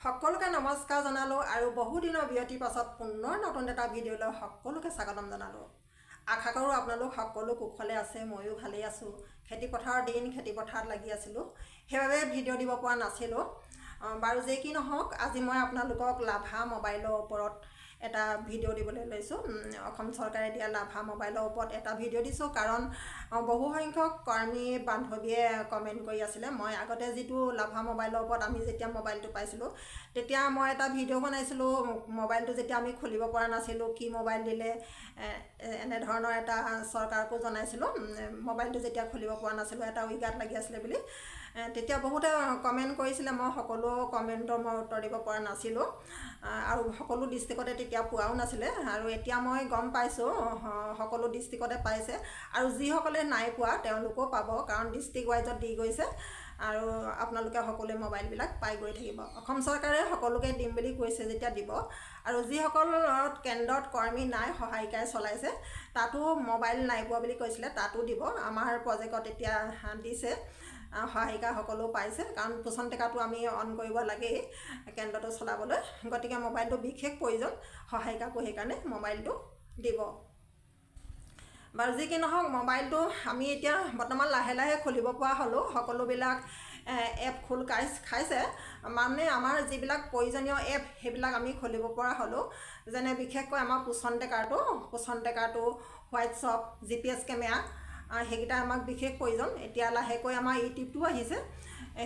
সকলোকে নমস্কাৰ জনালোঁ আৰু বহুদিনৰ বিৰতিৰ পাছত পুনৰ নতুন এটা ভিডিঅ'লৈ সকলোকে স্বাগতম জনালোঁ। আশা কৰোঁ আপোনালোক সকলো কুশলে আছে, ময়ো ভালেই আছোঁ। খেতিপথাৰৰ দিন, খেতিপথাৰত লাগি আছিলোঁ, সেইবাবে ভিডিঅ' দিব পৰা নাছিলোঁ। বাৰু যে কি নহওক, আজি মই আপোনালোকক লাভা মোবাইলৰ ওপৰত এটা ভিডিঅ' দিবলৈ লৈছোঁ। অসম চৰকাৰে দিয়া লাভা মোবাইলৰ ওপৰত এটা ভিডিঅ' দিছোঁ, কাৰণ বহু সংখ্যক কৰ্মী বান্ধৱীয়ে কমেণ্ট কৰি আছিলে। মই আগতে যিটো লাভা মোবাইলৰ ওপৰত আমি যেতিয়া মোবাইলটো পাইছিলোঁ, তেতিয়া মই এটা ভিডিঅ' বনাইছিলোঁ। মোবাইলটো যেতিয়া আমি খুলিব পৰা নাছিলোঁ, কি মোবাইল দিলে, এনেধৰণৰ এটা চৰকাৰকো জনাইছিলোঁ। মোবাইলটো যেতিয়া খুলিব পৰা নাছিলোঁ, এটা উইগাত লাগি আছিলে বুলি, তেতিয়া বহুতে কমেণ্ট কৰিছিলে। মই সকলো কমেণ্টৰ মই উত্তৰ দিব পৰা নাছিলোঁ আৰু সকলো ডিষ্ট্ৰিক্টতে তেতিয়া পোৱাও নাছিলে। আৰু এতিয়া মই গম পাইছোঁ সকলো ডিষ্ট্ৰিক্টতে পাইছে, আৰু যিসকলে নাই পোৱা তেওঁলোকেও পাব, কাৰণ ডিষ্ট্ৰিক্ট ৱাইজত দি গৈছে আৰু আপোনালোকে সকলোৱে মোবাইলবিলাক পাই গৈ থাকিব। অসম চৰকাৰে সকলোকে দিম বুলি কৈছে যেতিয়া দিব, আৰু যিসকল কেন্দ্ৰত কৰ্মী নাই, সহায়িকাই চলাইছে, তাতো মোবাইল নাই পোৱা বুলি কৈছিলে, তাতো দিব। আমাৰ প্ৰজেক্টত এতিয়া দিছে, সহায়িকাসকলো পাইছে, কাৰণ পোষণ টেকাটো আমি অন কৰিব লাগেই কেন্দ্ৰটো চলাবলৈ। গতিকে মোবাইলটো বিশেষ প্ৰয়োজন, সহায়িকাকো সেইকাৰণে মোবাইলটো দিব। বাৰু যি কি নহওক, মোবাইলটো আমি এতিয়া বৰ্তমান লাহে লাহে খুলিব পৰা হ'লোঁ। সকলোবিলাক এপ খোল খাইছে, মানে আমাৰ যিবিলাক প্ৰয়োজনীয় এপ সেইবিলাক আমি খুলিব পৰা হ'লোঁ। যেনে বিশেষকৈ আমাৰ পোষণ টেকাটো, হোৱাটছআপ, GPS কেমেৰা, সেইকেইটা আমাক বিশেষ প্ৰয়োজন। এতিয়া লাহেকৈ আমাৰ ইউটিউবটো আহিছে,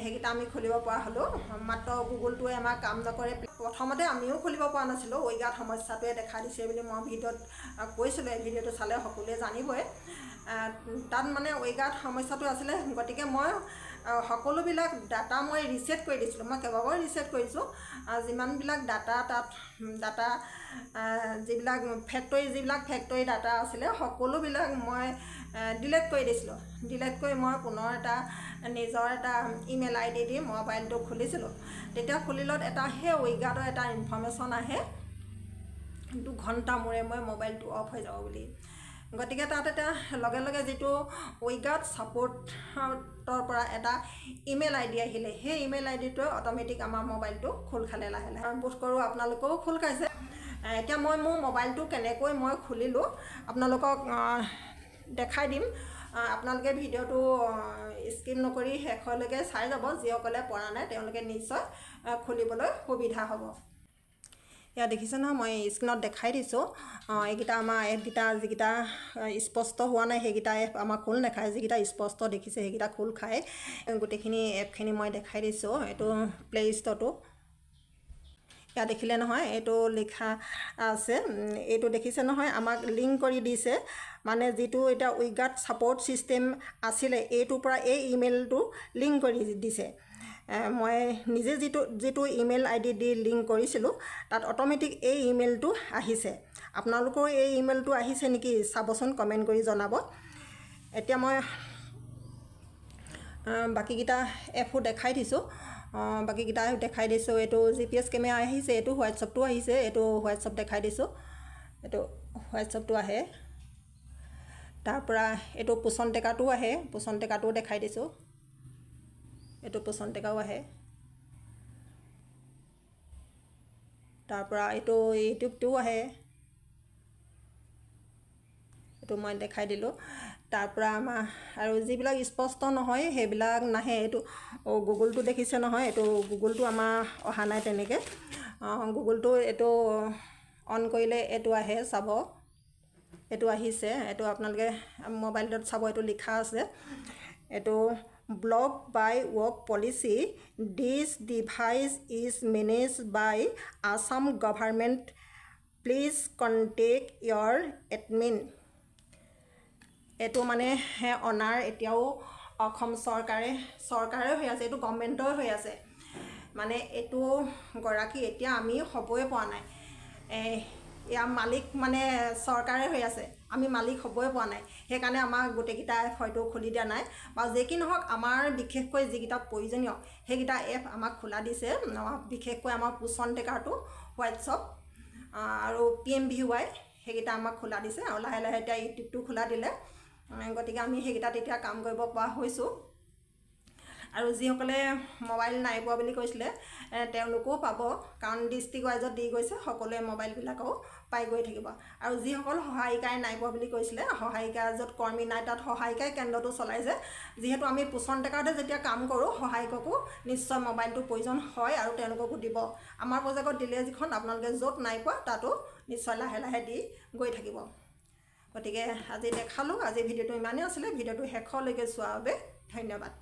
সেইকেইটা আমি খুলিব পৰা হ'লোঁ। মাত্ৰ গুগলটোৱে আমাক কাম নকৰে। প্ৰথমতে আমিও খুলিব পৰা নাছিলোঁ, উইগাত সমস্যাটোৱে দেখা দিছে বুলি মই ভিডিঅ'ত কৈছিলোঁ। এই ভিডিঅ'টো চালে সকলোৱে জানিবই। তাত মানে উইগাত সমস্যাটো আছিলে। গতিকে মই সকলোবিলাক ডাটা মই ৰিছেট কৰি দিছিলোঁ। মই কেইবাবাৰো ৰিছেট কৰিছোঁ। যিমানবিলাক ডাটা যিবিলাক ফেক্টৰী ডাটা আছিলে, সকলোবিলাক মই ডিলেট কৰি দিছিলোঁ। ডিলেট কৰি মই পুনৰ এটা নিজৰ এটা ইমেইল ID দি মোবাইলটো খুলিছিলোঁ। তেতিয়া খুলিলত সেই উইগাতৰ এটা ইনফৰ্মেশ্যন আহে, 2 ঘণ্টা মূৰে মূৰে মোবাইলটো অফ হৈ যাব বুলি। গতিকে তাত এটা লগে লগে যিটো উইগাত ছাপোৰ্টৰ পৰা এটা ইমেইল ID আহিলে, সেই ইমেইল IDটোৱে অট'মেটিক আমাৰ মোবাইলটো খোল খালে লাহে লাহে। বোধ কৰোঁ আপোনালোকেও খোল খাইছে। এতিয়া মই মোৰ মোবাইলটো কেনেকৈ মই খুলিলোঁ আপোনালোকক দেখাই দিম। আপোনালোকে ভিডিঅ'টো স্কিপ নকৰি শেষলৈকে চাই যাব। যিসকলে পৰা নাই তেওঁলোকে নিশ্চয় খুলিবলৈ সুবিধা হ'ব। ইয়াত দেখিছে নহয়, মই স্ক্ৰীণত দেখাই দিছোঁ। এইকেইটা আমাৰ এপকেইটা যিকেইটা স্পষ্ট হোৱা নাই, সেইকেইটা এপ আমাৰ খোল নাখায়। যিকেইটা স্পষ্ট দেখিছে সেইকেইটা খোল খায়। গোটেইখিনি এপখিনি মই দেখাই দিছোঁ। এইটো প্লে ষ্ট'ৰটো ইয়াত দেখিলে নহয়, এইটো লিখা আছে। এইটো দেখিছে নহয়, আমাক লিংক কৰি দিছে। মানে যিটো এতিয়া উইগাত ছাপোৰ্ট ছিষ্টেম আছিলে, এইটোৰ পৰা এই ইমেইলটো লিংক কৰি দিছে। মই নিজে যিটো ইমেইল ID দি লিংক কৰিছিলোঁ, তাত অট'মেটিক এই ইমেইলটো আহিছে। আপোনালোকৰ এই ইমেইলটো আহিছে নেকি চাবচোন, কমেণ্ট কৰি জনাব। এতিয়া মই বাকীকেইটা এপো দেখাই দিছোঁ। এইটো GPS কেমেৰা আহিছে, এইটো হোৱাটছআপটো আহিছে। এইটো হোৱাটছআপ দেখাই দিছোঁ। এইটো হোৱাটছআপটো আহে। তাৰপৰা এইটো পোষণ টেকাটোও আহে, পোষণ টেকাটোও দেখাই দিছোঁ। এইটো পোষণ টেকাও আহে। তাৰপৰা এইটো ইউটিউবটোও আহে, এইটো মই দেখাই দিলোঁ। তাৰপৰা আমাৰ আৰু যিবিলাক স্পষ্ট নহয় সেইবিলাক নাহে। এইটো গুগলটো দেখিছে নহয়, এইটো গুগলটো আমাৰ অহা নাই তেনেকৈ। গুগলটো এইটো অন কৰিলে এইটো আহে, চাব। এইটো আহিছে, এইটো আপোনালোকে মোবাইলটোত চাব। এইটো লিখা আছে, এইটো block by work policy, this device is manage by Assam government, please contact your admin. এইটো মানে অনাৰ এতিয়াও অসম চৰকাৰে হৈ আছে, এইটো গভৰ্ণমেণ্টৰ হৈ আছে। মানে এইটো গৰাকী এতিয়া আমি হ'বই পৰা নাই। ইয়াৰ মালিক মানে চৰকাৰে হৈ আছে, আমি মালিক হ'বই পৰা নাই। সেইকাৰণে আমাক গোটেইকেইটা এপ হয়তো খুলি দিয়া নাই। বা যি কি নহওক, আমাৰ বিশেষকৈ যিকেইটা প্ৰয়োজনীয় সেইকেইটা এপ আমাক খোলা দিছে। বিশেষকৈ আমাৰ পোষণ টেকাটো, হোৱাটছআপ আৰু PMVY সেইকেইটা আমাক খোলা দিছে। আৰু লাহে লাহে এতিয়া ইউটিউবটো খোলা দিলে। গতিকে আমি সেইকেইটাত এতিয়া কাম কৰিব পৰা হৈছোঁ। আৰু যিসকলে মোবাইল নাই পোৱা বুলি কৈছিলে তেওঁলোকেও পাব, কাৰণ ডিষ্ট্ৰিক্ট ৱাইজত দি গৈছে, সকলোৱে মোবাইলবিলাকো পাই গৈ থাকিব। আৰু যিসকল সহায়িকাই নাই পোৱা বুলি কৈছিলে, সহায়িকা য'ত কৰ্মী নাই তাত সহায়িকাই কেন্দ্ৰটো চলাইছে। যিহেতু আমি পোষণ টেকাতে যেতিয়া কাম কৰোঁ, সহায়িককো নিশ্চয় মোবাইলটোৰ প্ৰয়োজন হয় আৰু তেওঁলোককো দিব। আমাৰ প্ৰজেক্টত দিলে যিখন আপোনালোকে য'ত নাই পোৱা তাতো নিশ্চয় লাহে লাহে দি গৈ থাকিব। গতিকে আজি দেখালোঁ, আজি ভিডিঅ'টো ইমানেই আছিলে। ভিডিঅ'টো শেষলৈকে চোৱাৰ বাবে ধন্যবাদ।